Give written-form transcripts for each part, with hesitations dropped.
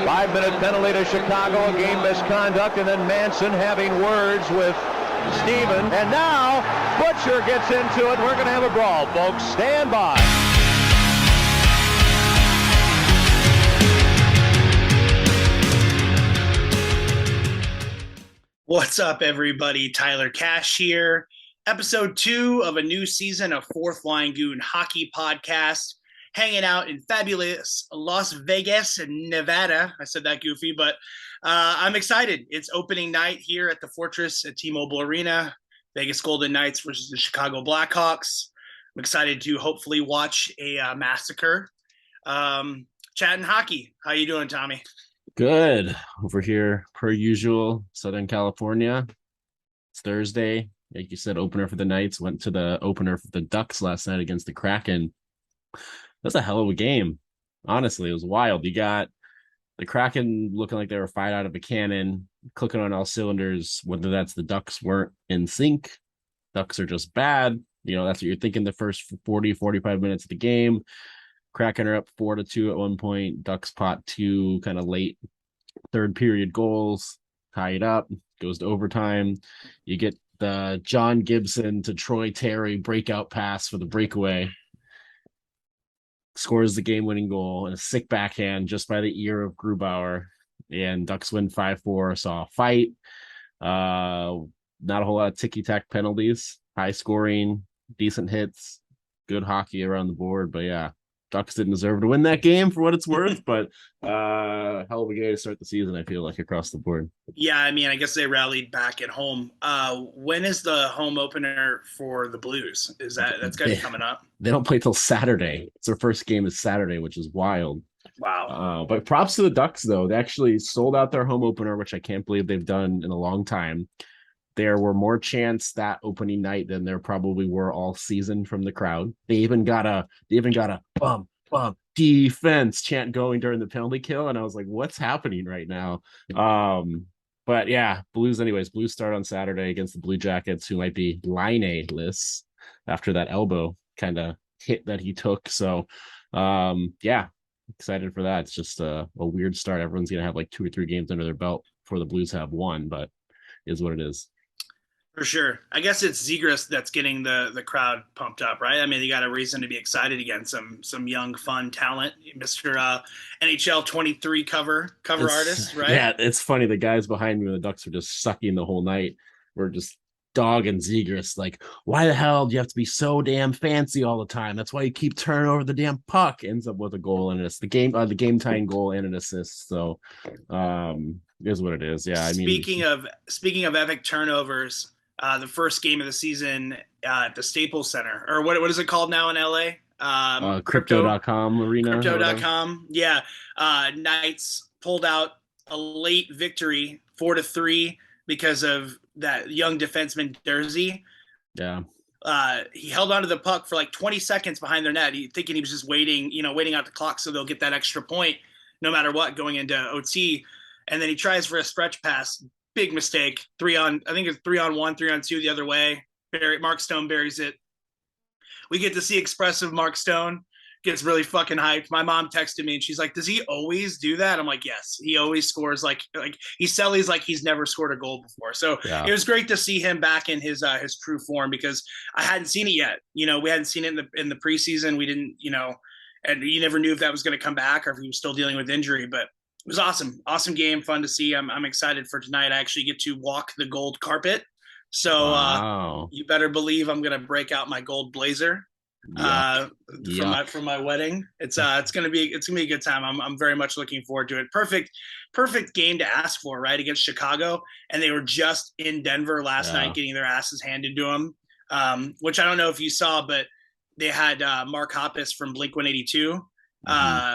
5-minute penalty to Chicago, a game misconduct, and then Manson having words with Steven. And now Butcher gets into it. We're going to have a brawl, folks. Stand by. What's up, everybody? Tyler Cash here. Episode 2 of a new season of Fourth Line Goon Hockey Podcast. Hanging out in fabulous Las Vegas, Nevada. I said that goofy, but I'm excited. It's opening night here at the Fortress at T-Mobile Arena. Vegas Golden Knights versus the Chicago Blackhawks. I'm excited to hopefully watch a massacre. Chatting hockey. How you doing, Tommy? Good. Over here, per usual, Southern California. It's Thursday. Like you said, opener for the Knights. Went to the opener for the Ducks last night against the Kraken. That's a hell of a game. Honestly, it was wild. You got the Kraken looking like they were fired out of a cannon, clicking on all cylinders, whether that's the Ducks weren't in sync. Ducks are just bad. You know, that's what you're thinking the first 40, 45 minutes of the game. Kraken are up 4-2 at one point. Ducks pot 2 kind of late third period goals, tie it up, goes to overtime. You get the John Gibson to Troy Terry breakout pass for the breakaway. Scores the game-winning goal and a sick backhand just by the ear of Grubauer. And Ducks win 5-4. Saw a fight. Not a whole lot of ticky-tack penalties. High scoring, decent hits, good hockey around the board. But yeah, Ducks didn't deserve to win that game for what it's worth, but hell of a game to start the season, I feel like, across the board. Yeah, I mean, I guess they rallied back at home. When is the home opener for the Blues? That's got to be coming up? They don't play till Saturday. It's their first game is Saturday, which is wild. Wow. But props to the Ducks, though. They actually sold out their home opener, which I can't believe they've done in a long time. There were more chants that opening night than there probably were all season from the crowd. They even got a bum defense chant going during the penalty kill, and I was like, what's happening right now? But yeah, Blues start on Saturday against the Blue Jackets, who might be line-A-less after that elbow kind of hit that he took. So yeah, excited for that. It's just a weird start. Everyone's gonna have like 2 or 3 games under their belt before the Blues have one, but is what it is. For sure. I guess it's Zegras that's getting the crowd pumped up, right? I mean, you got a reason to be excited again. Some young, fun talent. Mr. NHL 23 cover artist, right? Yeah, it's funny. The guys behind me when the Ducks were just sucking the whole night. We're just dogging Zegras. Like, why the hell do you have to be so damn fancy all the time? That's why you keep turning over the damn puck. Ends up with a goal and an assist. The game tying goal and an assist. So is what it is. Yeah. I mean, speaking of epic turnovers, the first game of the season at the Staples Center, or what is it called now in LA? Crypto.com arena. Crypto.com. Yeah. Knights pulled out a late victory 4-3 because of that young defenseman Jersey. Yeah. He held onto the puck for like 20 seconds behind their net, thinking he was just waiting out the clock so they'll get that extra point no matter what going into OT. And then he tries for a stretch pass. Big mistake. I think it's 3-on-1, 3-on-2 the other way. Mark Stone buries it. We get to see expressive Mark Stone. Gets really fucking hyped. My mom texted me and she's like, does he always do that? I'm like, yes. He always scores like he sellies like he's never scored a goal before. So yeah. It was great to see him back in his true form because I hadn't seen it yet. You know, we hadn't seen it in the preseason. We didn't, and you never knew if that was going to come back or if he was still dealing with injury, but it was awesome game, fun to see. I'm excited for tonight. I actually get to walk the gold carpet, so wow. You better believe I'm gonna break out my gold blazer from my wedding. It's gonna be a good time. I'm very much looking forward to it. Perfect game to ask for, right, against Chicago, and they were just in Denver last night getting their asses handed to them, which I don't know if you saw, but they had Mark Hoppus from Blink-182.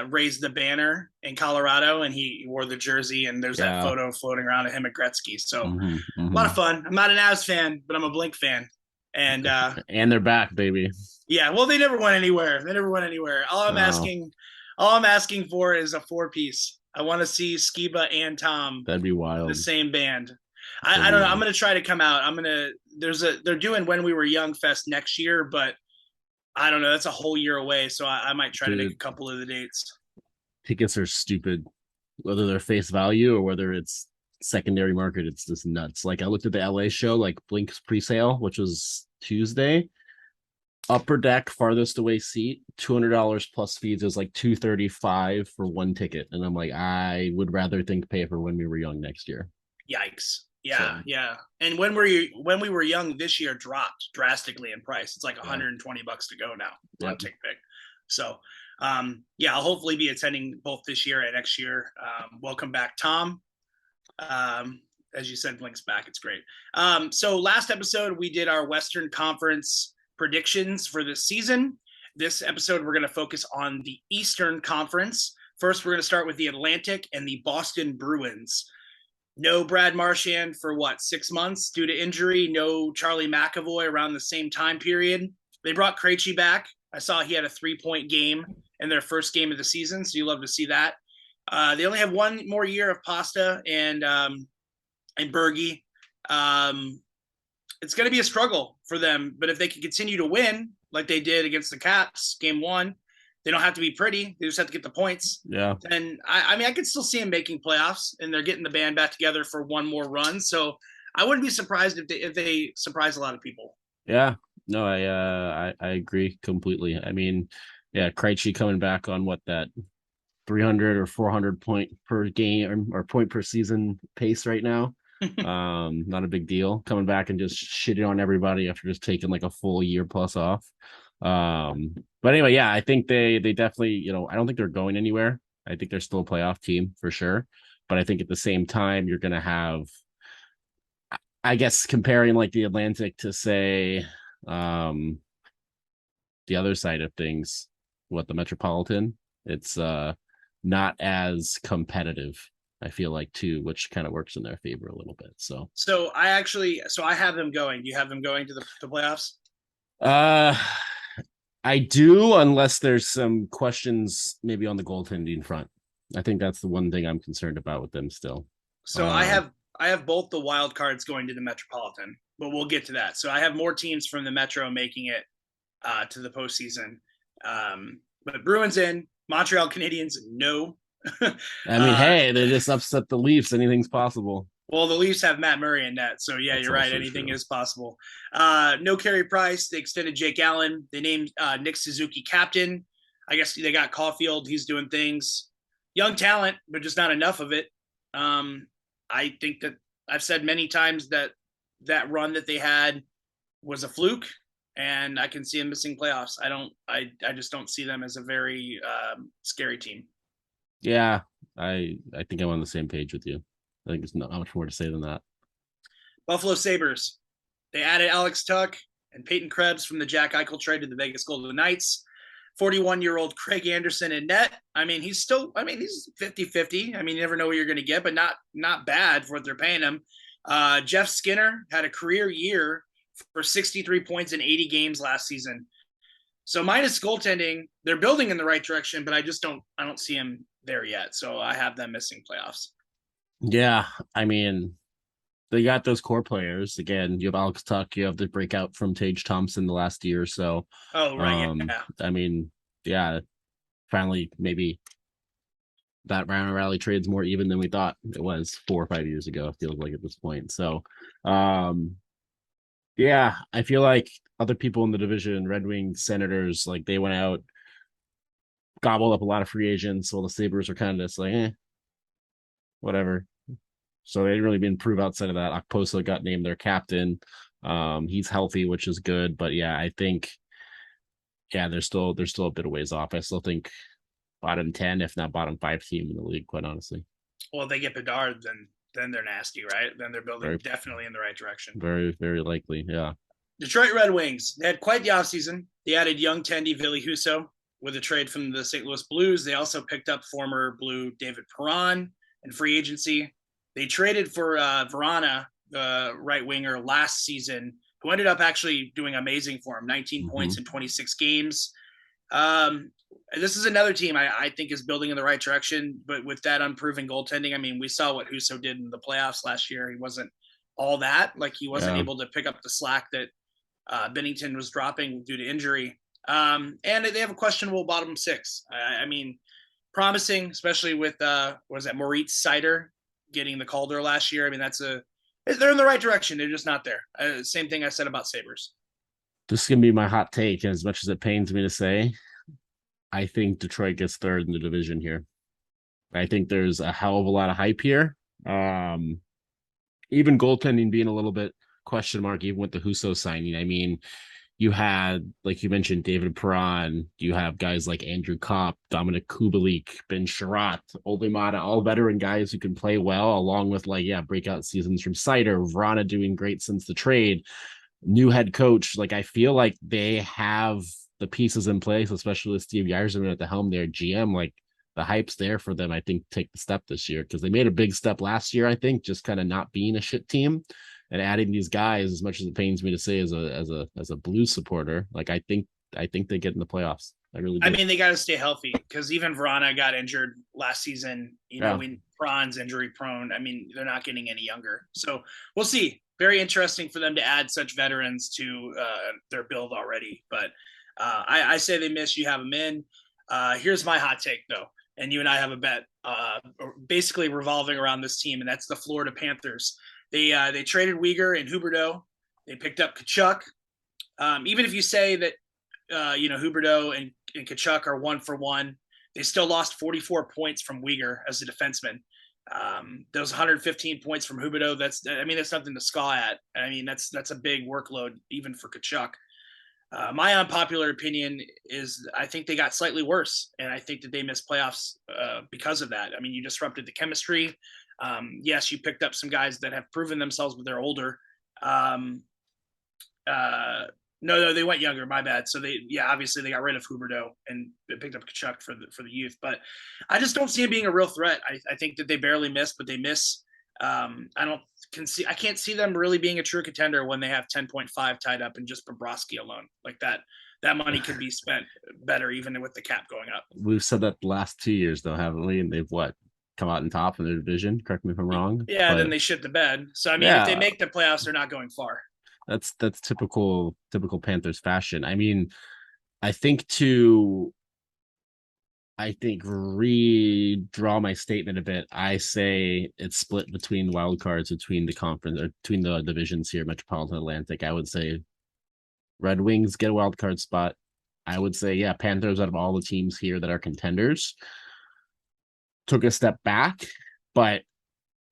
Raised the banner in Colorado and he wore the jersey and there's that photo floating around of him at Gretzky. So a lot of fun. I'm not an Avs fan, but I'm a Blink fan. And they're back, baby. Yeah, well, they never went anywhere. All I'm asking for is a 4-piece. I want to see Skiba and Tom. That'd be wild. The same band. I don't know. I'm gonna try to come out. They're doing When We Were Young Fest next year, but I don't know. That's a whole year away, so I might try to make a couple of the dates. Tickets are stupid. whether they're face value or whether it's secondary market. It's just nuts. Like I looked at the LA show, like Blink's presale, which was Tuesday. Upper deck, farthest away seat, $200 plus fees is like $235 for one ticket, and I'm like, I would rather think pay for When We Were Young next year. Yikes. Yeah, yeah. And when we were young this year dropped drastically in price. It's like $120 to go now on TickPick. So yeah, I'll hopefully be attending both this year and next year. Welcome back, Tom. As you said, Blink's back. It's great. So last episode we did our Western Conference predictions for this season. This episode we're going to focus on the Eastern Conference. First, we're going to start with the Atlantic and the Boston Bruins. No Brad Marchand for 6 months due to injury. No Charlie McAvoy around the same time period. They brought Krejci back. I saw he had a 3-point game in their first game of the season, so you love to see that. They only have one more year of Pasta and Berge. It's going to be a struggle for them, but if they can continue to win like they did against the Caps game 1, they don't have to be pretty. They just have to get the points. Yeah. And I mean, I could still see them making playoffs, and they're getting the band back together for one more run. So I wouldn't be surprised if they surprise a lot of people. Yeah. No, I agree completely. I mean, yeah, Krejci coming back on that 300 or 400 point per game or point per season pace right now. Not a big deal. Coming back and just shitting on everybody after just taking like a full year plus off. But anyway, yeah, I think they definitely, I don't think they're going anywhere. I think they're still a playoff team for sure. But I think at the same time, you're going to have, I guess, comparing like the Atlantic to say, the other side of things, the Metropolitan, it's not as competitive, I feel like, too, which kind of works in their favor a little bit. So I have them going. Do you have them going to the playoffs? I do, unless there's some questions maybe on the goaltending front. I think that's the one thing I'm concerned about with them still. So I have both the wild cards going to the Metropolitan, but we'll get to that. So I have more teams from the Metro making it to the postseason. But Bruins in, Montreal Canadiens no. I mean, hey, they just upset the Leafs. Anything's possible. Well, the Leafs have Matt Murray in net, so yeah, that's you're right. Anything is possible. No Carey Price. They extended Jake Allen. They named Nick Suzuki captain. I guess they got Caulfield. He's doing things. Young talent, but just not enough of it. I think that I've said many times that run that they had was a fluke, and I can see them missing playoffs. I just don't see them as a very scary team. Yeah, I think I'm on the same page with you. I think there's not much more to say than that. Buffalo Sabres. They added Alex Tuch and Peyton Krebs from the Jack Eichel trade to the Vegas Golden Knights. 41-year-old Craig Anderson in net. I mean, he's 50-50. I mean, you never know what you're going to get, but not bad for what they're paying him. Jeff Skinner had a career year for 63 points in 80 games last season. So minus goaltending, they're building in the right direction, but I don't see him there yet. So I have them missing playoffs. Yeah, I mean, they got those core players. Again, you have Alex Tuch, you have the breakout from Tage Thompson the last year or so. Oh, right. Yeah. I mean, yeah, finally, maybe that round rally trade's more even than we thought it was 4 or 5 years ago, it feels like at this point. So, yeah, I feel like other people in the division, Red Wings, Senators, like they went out, gobbled up a lot of free agents, while the Sabres are kind of just like, whatever. So they didn't really improve outside of that. Okposo got named their captain. He's healthy, which is good. But yeah, I think, they're still a bit of ways off. I still think bottom 10, if not bottom 5 team in the league, quite honestly. Well, if they get Bedard, then they're nasty, right? Then they're building definitely in the right direction. Very, very likely, yeah. Detroit Red Wings. They had quite the offseason. They added young Tendy Ville Husso with a trade from the St. Louis Blues. They also picked up former Blue David Perron in free agency. They traded for Verana, the right winger, last season, who ended up actually doing amazing for him, 19 points in 26 games. This is another team I think is building in the right direction, but with that unproven goaltending, I mean, we saw what Husso did in the playoffs last year. He wasn't all that. Like, he wasn't able to pick up the slack that Bennington was dropping due to injury. And they have a questionable bottom 6. I mean, promising, especially with what was that, Moritz Seider getting the Calder last year. I mean, they're in the right direction. They're just not there. Same thing I said about Sabres. This is gonna be my hot take, and as much as it pains me to say, I think Detroit gets third in the division here. I think there's a hell of a lot of hype here. Even goaltending being a little bit question mark, even with the Husso signing. I mean, you had, like you mentioned, David Perron. You have guys like Andrew Kopp, Dominic Kubalik, Ben Sherratt, Olli Maatta, all veteran guys who can play well, along with breakout seasons from Seider, Vrana doing great since the trade. New head coach. Like, I feel like they have the pieces in place, especially with Steve Yzerman at the helm, their GM. Like, the hype's there for them, I think, to take the step this year, because they made a big step last year, I think, just kind of not being a shit team and adding these guys. As much as it pains me to say, as a Blues supporter, like, I think they get in the playoffs. I really do. I mean, they got to stay healthy, because even Vrana got injured last season. Perron's injury prone. I mean, they're not getting any younger, so we'll see. Very interesting for them to add such veterans to their build already, but I say they miss. You have them in. Here's my hot take, though, and you and I have a bet basically revolving around this team, and that's the Florida Panthers. They traded Uyghur and Huberdeau. They picked up Tkachuk. Even if you say that Huberdeau and Tkachuk are 1-for-1, they still lost 44 points from Uyghur as a defenseman. Those 115 points from Huberdeau, that's nothing to scoff at. I mean, that's a big workload even for Tkachuk. My unpopular opinion is I think they got slightly worse, and I think that they missed playoffs because of that. I mean, you disrupted the chemistry. Yes, you picked up some guys that have proven themselves, but they're older. No, they went younger. My bad. So obviously they got rid of Huberdeau and they picked up Tkachuk for the youth. But I just don't see it being a real threat. I think that they barely miss, but they miss. I can't see them really being a true contender when they have 10.5 tied up in just Bobrovsky alone. Like that money could be spent better even with the cap going up. We've said that the last 2 years, though, haven't we? And they've come out in top in their division. Correct me if I'm wrong. Yeah, but then they shit the bed. So I mean, if they make the playoffs, they're not going far. That's typical Panthers fashion. I mean, I think redraw my statement a bit. I say it's split between wild cards between the conference or between the divisions here, Metropolitan Atlantic. I would say Red Wings get a wild card spot. I would say, Panthers, out of all the teams here that are contenders, took a step back, but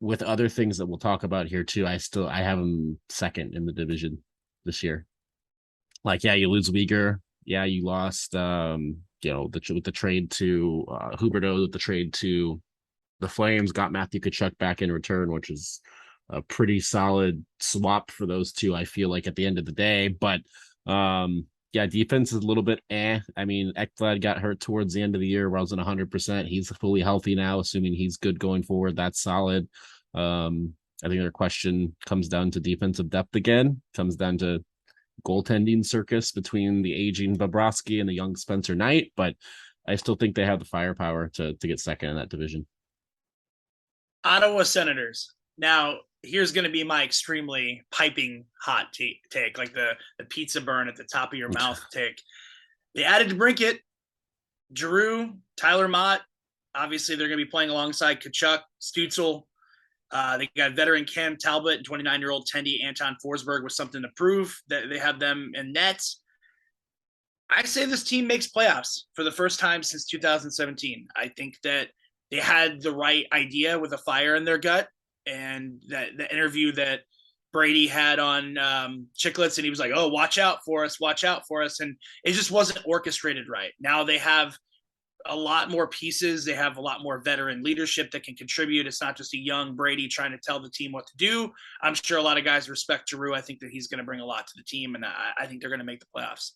with other things that we'll talk about here too, I have them second in the division this year. Like, you lose Uyghur. You lost, with the trade to Huberdeau, with the trade to the Flames, got Matthew Tkachuk back in return, which is a pretty solid swap for those two, I feel like, at the end of the day. But defense is a little bit I mean, Ekblad got hurt towards the end of the year, wasn't 100%. He's fully healthy now, assuming he's good going forward. That's solid. I think their question comes down to defensive depth again. Comes down to goaltending circus between the aging Bobrovsky and the young Spencer Knight, but I still think they have the firepower to get second in that division. Ottawa Senators. Now, here's going to be my extremely piping hot take, like the pizza burn at the top of your mouth take. They added DeBrincat, Giroux, Tyler Mott. Obviously, they're going to be playing alongside Tkachuk, Stützle. They got veteran Cam Talbot and 29-year-old Tendy Anton Forsberg with something to prove. That they have them in nets. I say this team makes playoffs for the first time since 2017. I think that they had the right idea with a fire in their gut, and that the interview that Brady had on Chicklets, and he was like, "Oh, watch out for us," and it just wasn't orchestrated right. Now they have a lot more pieces. They have a lot more veteran leadership that can contribute. It's not just a young Brady trying to tell the team what to do. I'm sure a lot of guys respect Giroux. I think that he's going to bring a lot to the team, and I think they're going to make the playoffs.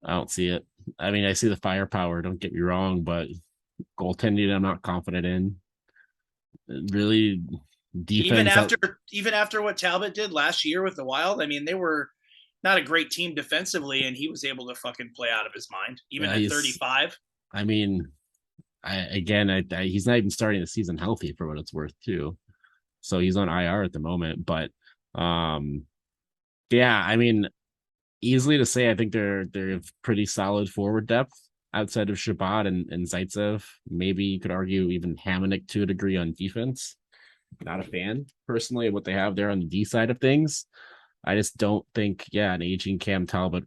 I don't see it. I mean, I see the firepower, don't get me wrong, but goaltending I'm not confident in. Really, defense even after what Talbot did last year with the Wild, I mean, they were not a great team defensively, and he was able to fucking play out of his mind, even at 35. I mean, he's not even starting the season healthy for what it's worth too. So he's on IR at the moment, but I mean, easily to say, I think they're pretty solid forward depth. outside of Shabbat and Zaitsev. Maybe you could argue even Hamonic to a degree on defense. Not a fan personally of what they have there on the D side of things. I just don't think, an aging Cam Talbot,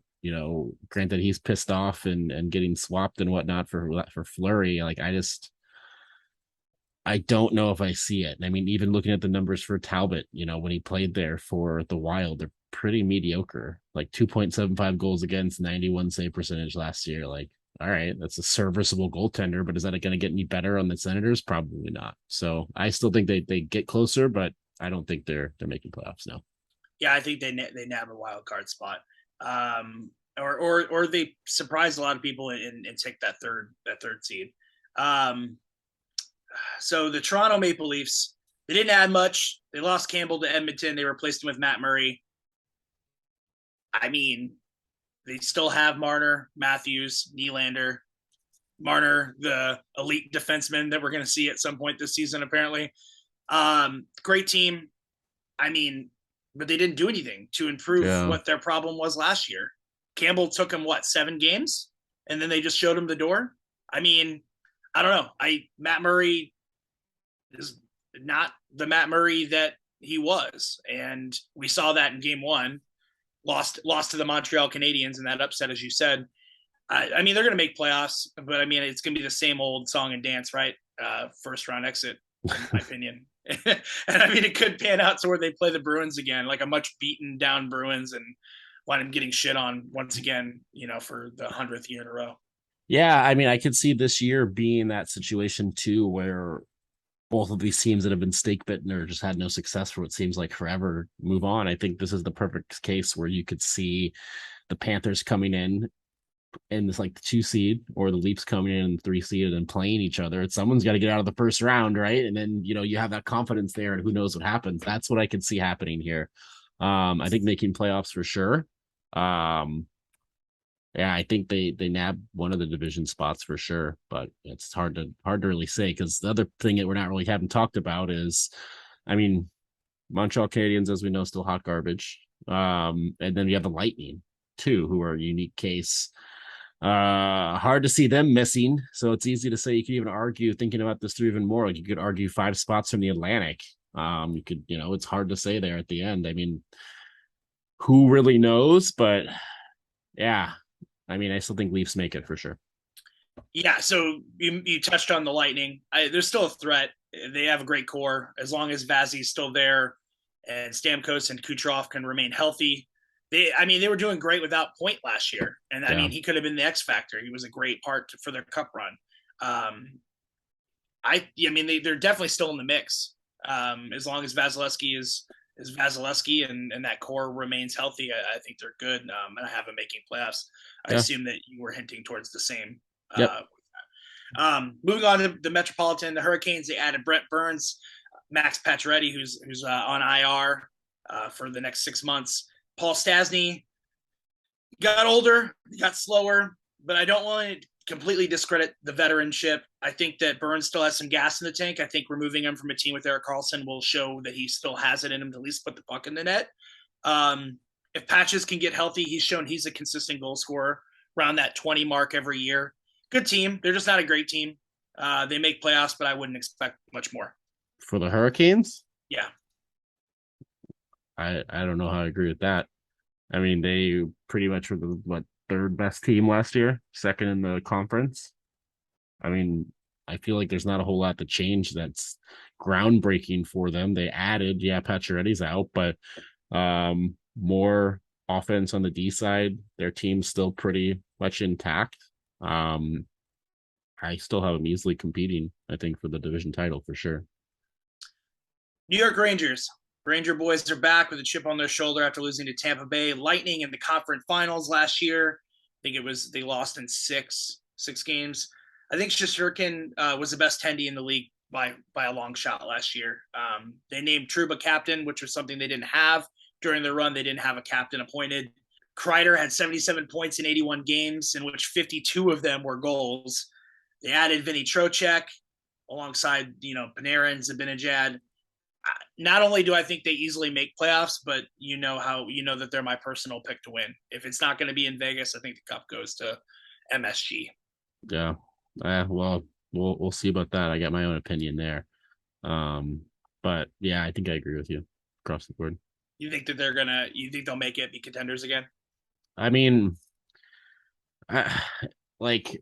granted he's pissed off and getting swapped and whatnot for Fleury. Like I don't know if I see it. I mean, even looking at the numbers for Talbot, when he played there for the Wild, they're pretty mediocre. Like 2.75 goals against, 91 save percentage last year. Like, all right, that's a serviceable goaltender, but is that going to get any better on the Senators? Probably not. So I still think they get closer, but I don't think they're making playoffs now. Yeah, I think they nab a wild card spot, or they surprise a lot of people and take that third seed. So the Toronto Maple Leafs, they didn't add much. They lost Campbell to Edmonton. They replaced him with Matt Murray. I mean, they still have Marner, Matthews, Nylander. Marner, the elite defenseman that we're going to see at some point this season, apparently. Great team. I mean, but they didn't do anything to improve what their problem was last year. Campbell took him, 7 games? And then they just showed him the door? I mean, I don't know. Matt Murray is not the Matt Murray that he was. And we saw that in game 1. Lost to the Montreal Canadiens in that upset, as you said. I mean, they're going to make playoffs, but I mean, it's going to be the same old song and dance, right? First round exit, in my opinion. And I mean, it could pan out to where they play the Bruins again, like a much beaten down Bruins, and wind up getting shit on once again, for the 100th year in a row. Yeah, I mean, I could see this year being that situation too, where both of these teams that have been stake bitten or just had no success for what seems like forever move on. I think this is the perfect case where you could see the Panthers coming in this like the 2 seed, or the Leafs coming in 3 seed and playing each other. Someone's got to get out of the first round, right? And then you have that confidence there, and who knows what happens. That's what I could see happening here. I think making playoffs for sure. Yeah, I think they nab one of the division spots for sure, but it's hard to really say, because the other thing that we're not really haven't talked about is, I mean, Montreal Canadiens, as we know, still hot garbage. And then you have the Lightning too, who are a unique case. Hard to see them missing, so it's easy to say. You could even argue, thinking about this through even more, like you could argue 5 spots from the Atlantic. You could, it's hard to say there at the end. I mean, who really knows? But yeah, I mean, I still think Leafs make it for sure. Yeah, so you touched on the Lightning. There's still a threat. They have a great core. As long as Vazzy's still there and Stamkos and Kucherov can remain healthy. They were doing great without Point last year. And I mean, he could have been the X factor. He was a great part for their cup run. They're definitely still in the mix. As long as Vasilevsky is Vasilevsky and that core remains healthy, I think they're good. And I have them making playoffs. I assume that you were hinting towards the same. Moving on to the Metropolitan, the Hurricanes, they added Brent Burns, Max Pacioretty, who's on IR for the next 6 months. Paul Stastny got older, got slower, but I don't want to completely discredit the veteranship. I think that Burns still has some gas in the tank. I think removing him from a team with Erik Karlsson will show that he still has it in him to at least put the puck in the net. If Patches can get healthy, he's shown he's a consistent goal scorer around that 20 mark every year. Good team. They're just not a great team. They make playoffs, but I wouldn't expect much more. For the Hurricanes? Yeah. I don't know how I agree with that. I mean, they pretty much were the third best team last year, second in the conference. I mean, I feel like there's not a whole lot to change that's groundbreaking for them. They added, Pacioretty's out, but more offense on the D side. Their team's still pretty much intact. I still have them easily competing, I think, for the division title for sure. New York Rangers. Ranger boys are back with a chip on their shoulder after losing to Tampa Bay Lightning in the conference finals last year. I think they lost in six games. I think Shesterkin was the best tendy in the league by a long shot last year. They named Trouba captain, which was something they didn't have during the run. They didn't have a captain appointed. Kreider had 77 points in 81 games, in which 52 of them were goals. They added Vinny Trocheck alongside, Panarin and Zibanejad. Not only do I think they easily make playoffs, but that they're my personal pick to win. If it's not going to be in Vegas, I think the cup goes to MSG. Yeah. Well, we'll see about that. I got my own opinion there. But yeah, I think I agree with you across the board. You think that you think they'll make it, be contenders again? I mean, I, like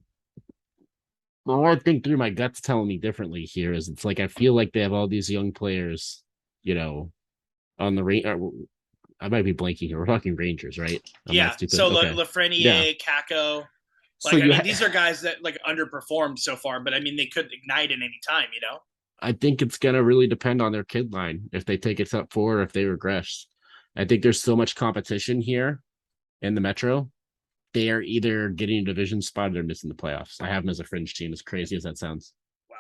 the more I think through, my gut's telling me differently here. Is it's like I feel like they have all these young players, on the range. I might be blanking here. We're talking Rangers, right? I'm Yeah. not stupid. So Okay. Yeah. Lafreniere, Kako, So like I mean, these are guys that like underperformed so far, but I mean they could ignite at any time, you know? I think it's gonna really depend on their kid line if they take a step forward, or if they regress. I think there's so much competition here in the Metro. They are either getting a division spot or they're missing the playoffs. I have them as a fringe team, as crazy as that sounds. Wow.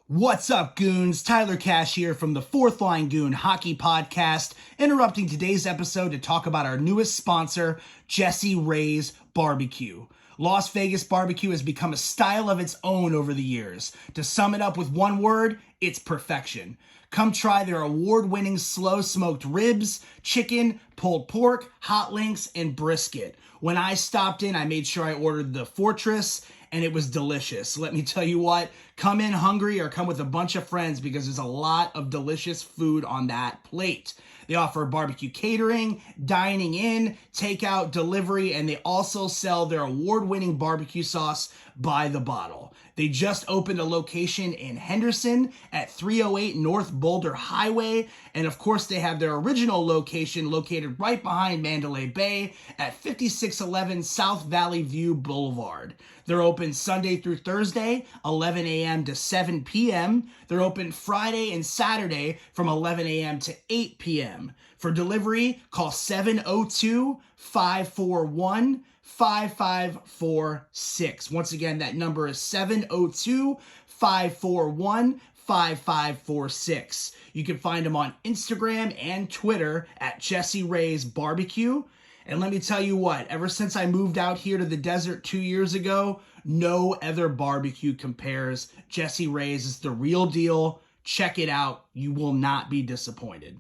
What's up, Goons? Tyler Cash here from the Fourth Line Goon Hockey Podcast, interrupting today's episode to talk about our newest sponsor, Jesse Ray's Barbecue. Las Vegas barbecue has become a style of its own over the years. To sum it up with one word, it's perfection. Come try their award-winning slow-smoked ribs, chicken, pulled pork, hot links, and brisket. When I stopped in, I made sure I ordered the Fortress, and it was delicious. Let me tell you what, come in hungry or come with a bunch of friends because there's a lot of delicious food on that plate. They offer barbecue catering, dining in, takeout, delivery, and they also sell their award-winning barbecue sauce by the bottle. They just opened a location in Henderson at 308 North Boulder Highway. And of course, they have their original location located right behind Mandalay Bay at 5611 South Valley View Boulevard. They're open Sunday through Thursday, 11 a.m. to 7 p.m. They're open Friday and Saturday from 11 a.m. to 8 p.m. For delivery, call 702-541-5546. Once again, that number is 702-541-5546. You can find them on Instagram and Twitter at Jesse Ray's Barbecue. And let me tell you what, ever since I moved out here to the desert 2 years ago, no other barbecue compares. Jesse Ray's is the real deal. Check it out. You will not be disappointed.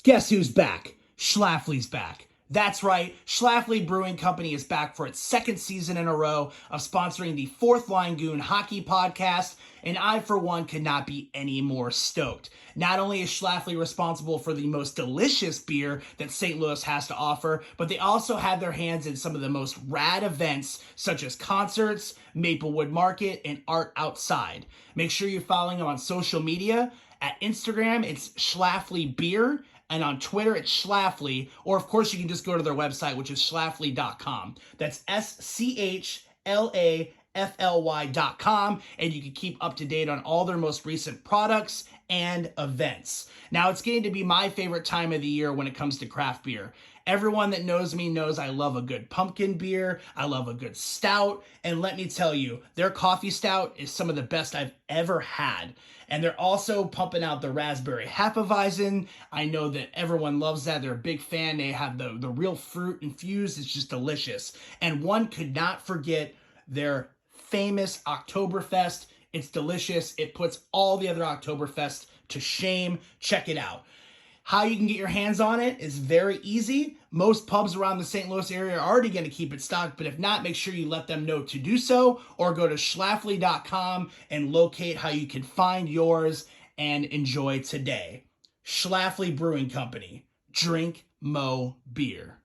Guess who's back? Schlafly's back. That's right, Schlafly Brewing Company is back for its second season in a row of sponsoring the Fourth Line Goon Hockey Podcast, and I, for one, could not be any more stoked. Not only is Schlafly responsible for the most delicious beer that St. Louis has to offer, but they also have their hands in some of the most rad events, such as concerts, Maplewood Market, and Art Outside. Make sure you're following them on social media. At Instagram, it's Schlafly Beer, and on Twitter, it's Schlafly. Or, of course, you can just go to their website, which is schlafly.com. That's SCHLAFLY.com. And you can keep up to date on all their most recent products and events. Now, it's getting to be my favorite time of the year when it comes to craft beer. Everyone that knows me knows I love a good pumpkin beer. I love a good stout. And let me tell you, their coffee stout is some of the best I've ever had. And they're also pumping out the raspberry Hefeweizen. I know that everyone loves that. They're a big fan. They have the real fruit infused. It's just delicious. And one could not forget their famous Oktoberfest. It's delicious. It puts all the other Oktoberfest to shame. Check it out. How you can get your hands on it is very easy. Most pubs around the St. Louis area are already going to keep it stocked, but if not, make sure you let them know to do so, or go to schlafly.com and locate how you can find yours and enjoy today. Schlafly Brewing Company. Drink Mo Beer.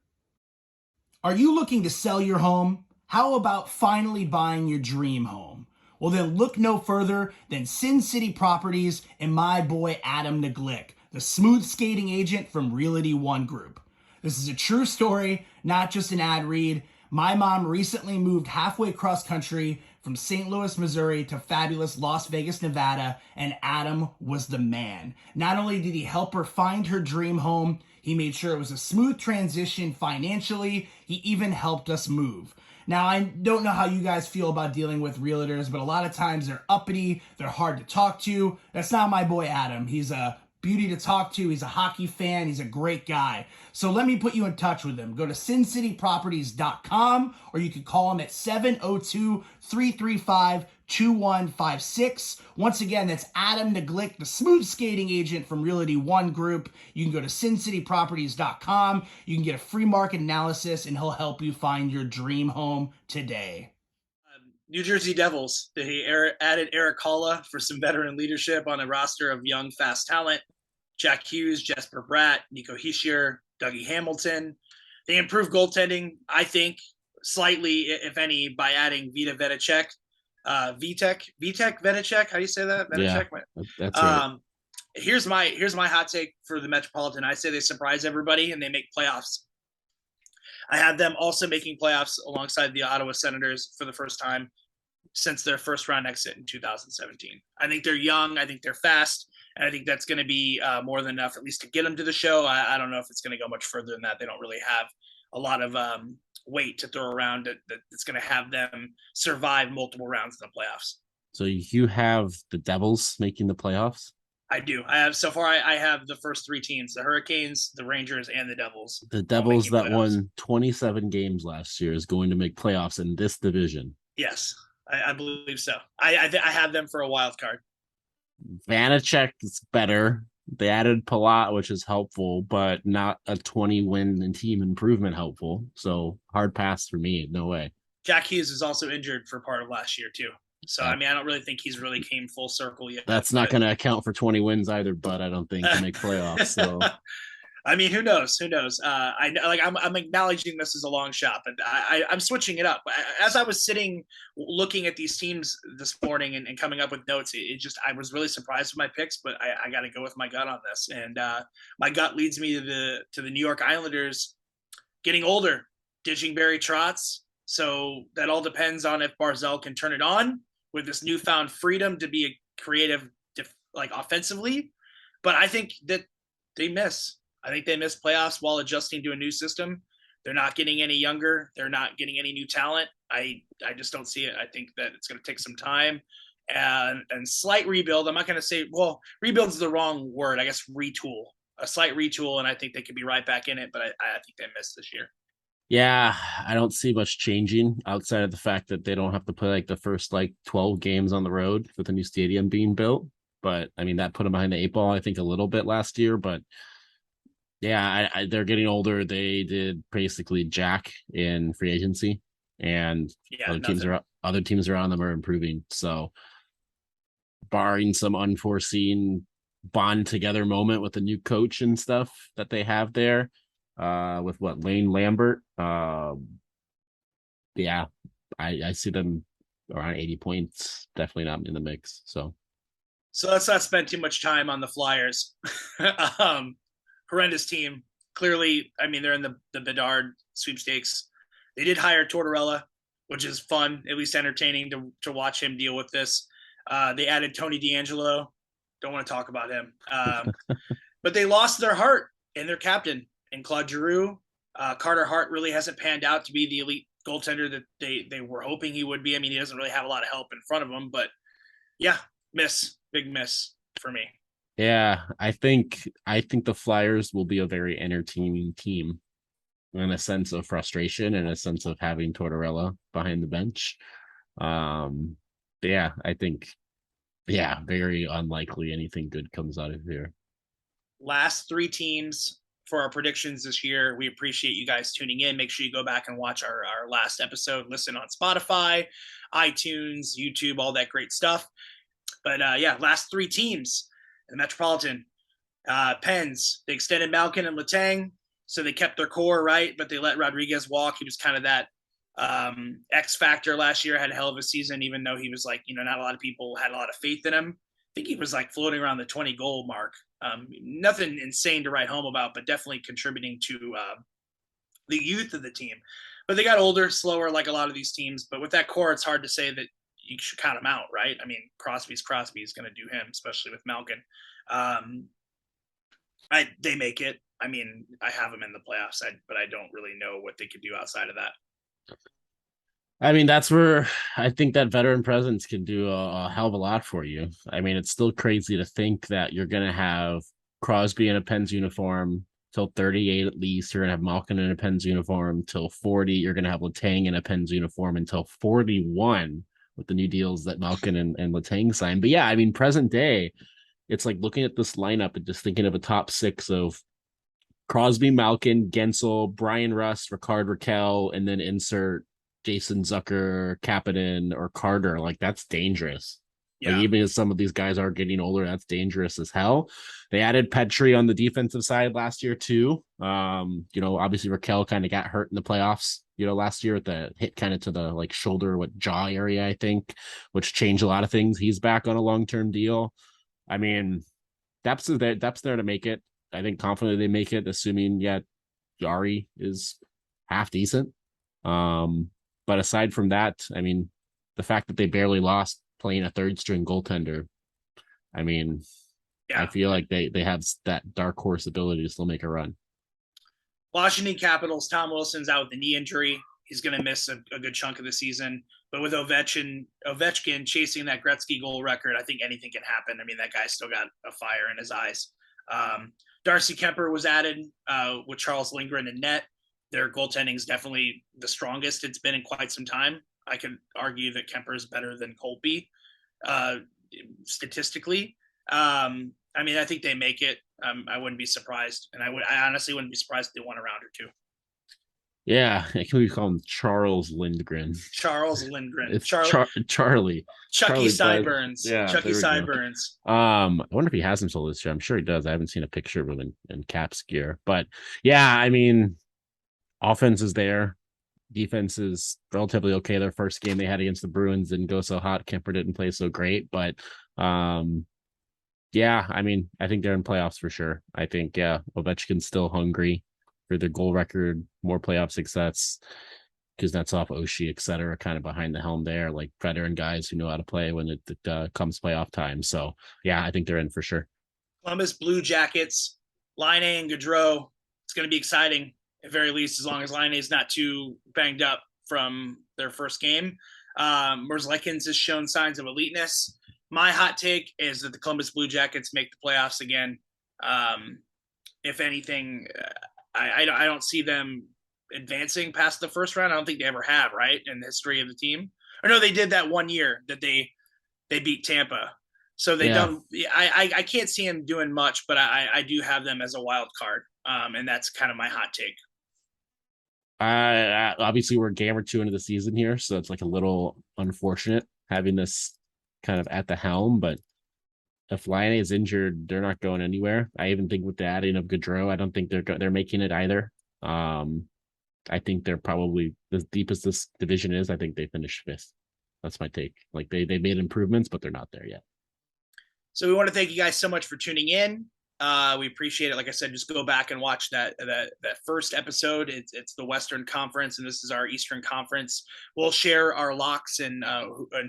Are you looking to sell your home? How about finally buying your dream home? Well, then look no further than Sin City Properties and my boy Adam Neglick, the smooth skating agent from Realty One Group. This is a true story, not just an ad read. My mom recently moved halfway across country from St. Louis, Missouri to fabulous Las Vegas, Nevada, and Adam was the man. Not only did he help her find her dream home, he made sure it was a smooth transition financially. He even helped us move. Now, I don't know how you guys feel about dealing with realtors, but a lot of times they're uppity, they're hard to talk to. That's not my boy Adam. He's a beauty to talk to. He's a hockey fan. He's a great guy. So let me put you in touch with him. Go to sincityproperties.com, or you can call him at 702-335-2156. Once again, that's Adam Neglick, the smooth skating agent from Realty One Group. You can go to sincityproperties.com. You can get a free market analysis, and he'll help you find your dream home today. New Jersey Devils. They added Eric Holla for some veteran leadership on a roster of young, fast talent. Jack Hughes, Jesper Bratt, Nico Hischier, Dougie Hamilton. They improved goaltending, I think, slightly, if any, by adding Vita Vedacek. Vitek Vedacek. How do you say that? Yeah, Vedacek? that's right. Here's my hot take for the Metropolitan. I say they surprise everybody and they make playoffs. I have them also making playoffs alongside the Ottawa Senators for the first time since their first round exit in 2017. I think they're young. I think they're fast. And I think that's going to be more than enough, at least to get them to the show. I don't know if it's going to go much further than that. They don't really have a lot of weight to throw around that's going to have them survive multiple rounds in the playoffs. So you have the Devils making the playoffs? I do. I have so far. I have the first three teams: the Hurricanes, the Rangers, and the Devils. The Devils that won 27 games last year is going to make playoffs in this division. Yes, I believe so. I have them for a wild card. Vanacek is better. They added Palat, which is helpful, but not a 20-win and team improvement helpful. So hard pass for me. No way. Jack Hughes is also injured for part of last year too. So, I mean, I don't really think he's really came full circle yet. That's not going to account for 20 wins either, but I don't think to make playoffs. So, I mean, who knows? Who knows? I'm acknowledging this is a long shot, but I'm switching it up. As I was sitting looking at these teams this morning and coming up with notes, I was really surprised with my picks, but I got to go with my gut on this. And my gut leads me to the New York Islanders getting older, ditching Barry Trotz. So that all depends on if Barzal can turn it on with this newfound freedom to be a creative, like offensively. But I think that they miss. I think they miss playoffs while adjusting to a new system. They're not getting any younger. They're not getting any new talent. I just don't see it. I think that it's going to take some time and slight rebuild. I'm not going to say, well, rebuild is the wrong word. I guess retool, a slight retool, and I think they could be right back in it. But I think they missed this year. Yeah, I don't see much changing outside of the fact that they don't have to play like the first 12 games on the road with the new stadium being built. But I mean, that put them behind the 8 ball, I think, a little bit last year. But yeah, they're getting older. They did basically jack in free agency, and other teams around them are improving. So, barring some unforeseen bond together moment with the new coach and stuff that they have there, with Lane Lambert. Yeah, I see them around 80 points. Definitely not in the mix. So let's not spend too much time on the Flyers. Horrendous team. Clearly, I mean, they're in the Bedard sweepstakes. They did hire Tortorella, which is fun, at least entertaining to watch him deal with this. They added Tony DeAngelo. Don't want to talk about him. But they lost their heart and their captain in Claude Giroux. Carter Hart really hasn't panned out to be the elite goaltender that they were hoping he would be. I mean, he doesn't really have a lot of help in front of him, but yeah, big miss for me. Yeah, I think the Flyers will be a very entertaining team in a sense of frustration and a sense of having Tortorella behind the bench. Yeah, I think, very unlikely anything good comes out of here. Last three teams for our predictions this year. We appreciate you guys tuning in. Make sure you go back and watch our last episode. Listen on Spotify, iTunes, YouTube, all that great stuff. But last three teams. The Metropolitan, Pens, they extended Malkin and Letang, so they kept their core, right? But they let Rodriguez walk. He was kind of that X factor last year, had a hell of a season, even though he was not a lot of people had a lot of faith in him. I think he was floating around the 20 goal mark. Nothing insane to write home about, but definitely contributing to the youth of the team. But they got older, slower, like a lot of these teams. But with that core, it's hard to say that you should count him out, right? I mean, Crosby's going to do him, especially with Malkin. They make it. I mean, I have them in the playoffs, but I don't really know what they could do outside of that. I mean, that's where I think that veteran presence can do a hell of a lot for you. I mean, it's still crazy to think that you're going to have Crosby in a Pens uniform till 38 at least. You're going to have Malkin in a Pens uniform till 40. You're going to have Letang in a Pens uniform until 41. With the new deals that Malkin and Letang signed. But yeah, I mean, present day, it's like looking at this lineup and just thinking of a top six of Crosby, Malkin, Gensel, Brian Rust, Ricard Raquel, and then insert Jason Zucker, Kapanen, or Carter, like that's dangerous. Yeah. Like even as some of these guys are getting older, that's dangerous as hell. They added Petrie on the defensive side last year too. Obviously Raquel kind of got hurt in the playoffs, last year with the hit kind of to the like shoulder, jaw area, I think, which changed a lot of things. He's back on a long-term deal. I mean, depth's there to make it. I think confidently they make it, assuming Jari is half decent. But aside from that, I mean, the fact that they barely lost playing a third string goaltender, I mean, I feel like they have that dark horse ability to still make a run. Washington Capitals, Tom Wilson's out with a knee injury. He's going to miss a good chunk of the season. But with Ovechkin chasing that Gretzky goal record, I think anything can happen. I mean, that guy's still got a fire in his eyes. Darcy Kemper was added with Charles Lindgren in net. Their goaltending is definitely the strongest it's been in quite some time. I could argue that Kemper is better than Colby statistically. I mean, I think they make it. I wouldn't be surprised, and I honestly wouldn't be surprised if they won a round or two. Yeah, can we call him Charles Lindgren? Charles Lindgren. It's Charlie. Chucky Sideburns. Yeah, Chucky Sideburns. I wonder if he has him sold this year. I'm sure he does. I haven't seen a picture of him in Caps gear. But yeah, I mean, offense is there. Defense is relatively okay. Their first game they had against the Bruins didn't go so hot. Kemper didn't play so great. But yeah, I mean, I think they're in playoffs for sure. I think, Ovechkin's still hungry for their goal record, more playoff success, because that's off Oshie, et cetera, kind of behind the helm there, like veteran guys who know how to play when it comes playoff time. So, yeah, I think they're in for sure. Columbus Blue Jackets, Line A and Gaudreau. It's going to be exciting, at very least, as long as Line A is not too banged up from their first game. Merzlikins has shown signs of eliteness. My hot take is that the Columbus Blue Jackets make the playoffs again. If anything, I don't see them advancing past the first round. I don't think they ever have, right, in the history of the team. Or no, they did that one year that they beat Tampa. So they don't. I can't see them doing much, but I do have them as a wild card, and that's kind of my hot take. Obviously, we're a game or two into the season here, so it's like a little unfortunate having this kind of at the helm. But if Line is injured, they're not going anywhere. I even think with the adding of Gaudreau, I don't think they're making it either. I think they're probably as deep as this division is. I think they finished fifth. That's my take. Like they made improvements, but they're not there yet. So we want to thank you guys so much for tuning in. We appreciate it. Like I said, just go back and watch that first episode. It's the Western Conference, and this is our Eastern Conference. We'll share our locks and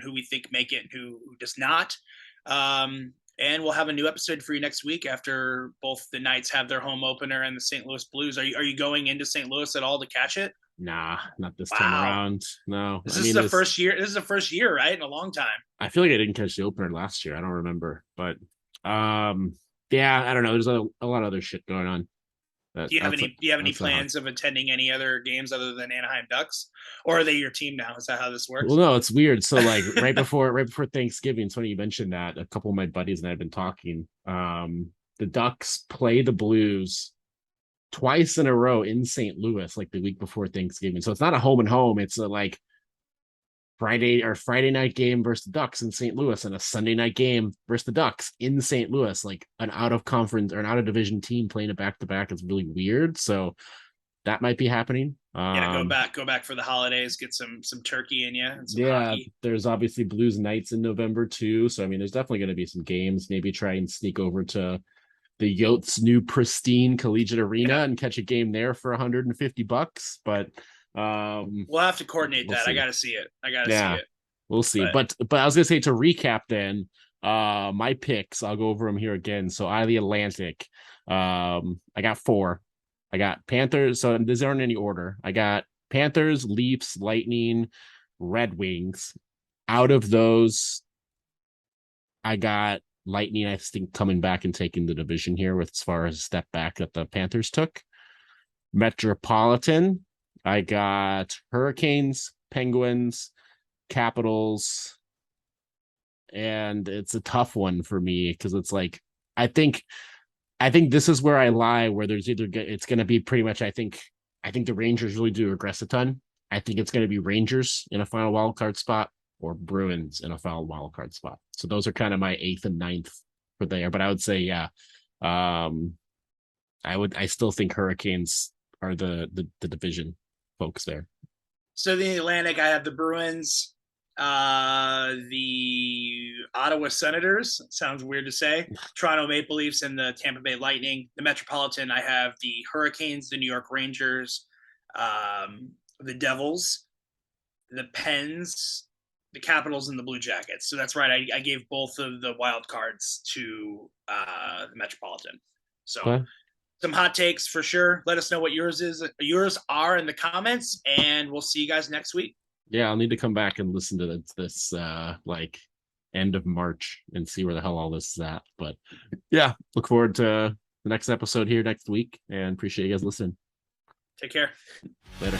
who we think make it and who does not. And we'll have a new episode for you next week after both the Knights have their home opener and the St. Louis Blues. Are you going into St. Louis at all to catch it? Nah, not this time around. No. This is the first year. This is the first year, right? In a long time. I feel like I didn't catch the opener last year. I don't remember. But yeah, I don't know. There's a lot of other shit going on. Do you have any plans of attending any other games other than Anaheim Ducks, or are they your team now? Is that how this works? Well, no, it's weird. So like right before Thanksgiving, it's funny you mentioned that. A couple of my buddies and I have been talking. The Ducks play the Blues twice in a row in St. Louis, like the week before Thanksgiving. So it's not a home and home. It's a like Friday night game versus the Ducks in St. Louis and a Sunday night game versus the Ducks in St. Louis, like an out of conference or an out of division team playing it back to back is really weird. So that might be happening. Go back for the holidays, get some turkey in you. And some hockey. There's obviously Blues Knights in November too. So I mean, there's definitely going to be some games. Maybe try and sneak over to the Yotes' new pristine collegiate arena and catch a game there for $150. But we'll have to coordinate that. I gotta see it. See it. We'll see. But I was gonna say, to recap then, my picks, I'll go over them here again. So out of the Atlantic, I got 4. I got Panthers. So these aren't in any order. I got Panthers, Leafs, Lightning, Red Wings. Out of those, I got Lightning, I think, coming back and taking the division here with as far as a step back that the Panthers took. Metropolitan, I got Hurricanes, Penguins, Capitals, and it's a tough one for me because it's like I think this is where I lie, where there's either it's going to be pretty much I think the Rangers really do regress a ton I think it's going to be Rangers in a final wild card spot or Bruins in a final wild card spot. So those are kind of my 8th and 9th for there. But I would say, yeah, I still think Hurricanes are the division folks there. So the Atlantic, I have the Bruins, the Ottawa Senators, sounds weird to say, Toronto Maple Leafs, and the Tampa Bay Lightning. The Metropolitan, I have the Hurricanes, the New York Rangers, the Devils, the Pens, the Capitals, and the Blue Jackets. So that's right. I gave both of the wild cards to the Metropolitan. So Okay. Some hot takes for sure. Let us know what yours are in the comments, and we'll see you guys next week. Yeah, I'll need to come back and listen to this like end of March and see where the hell all this is at. But yeah, look forward to the next episode here next week, and appreciate you guys listening. Take care. Later.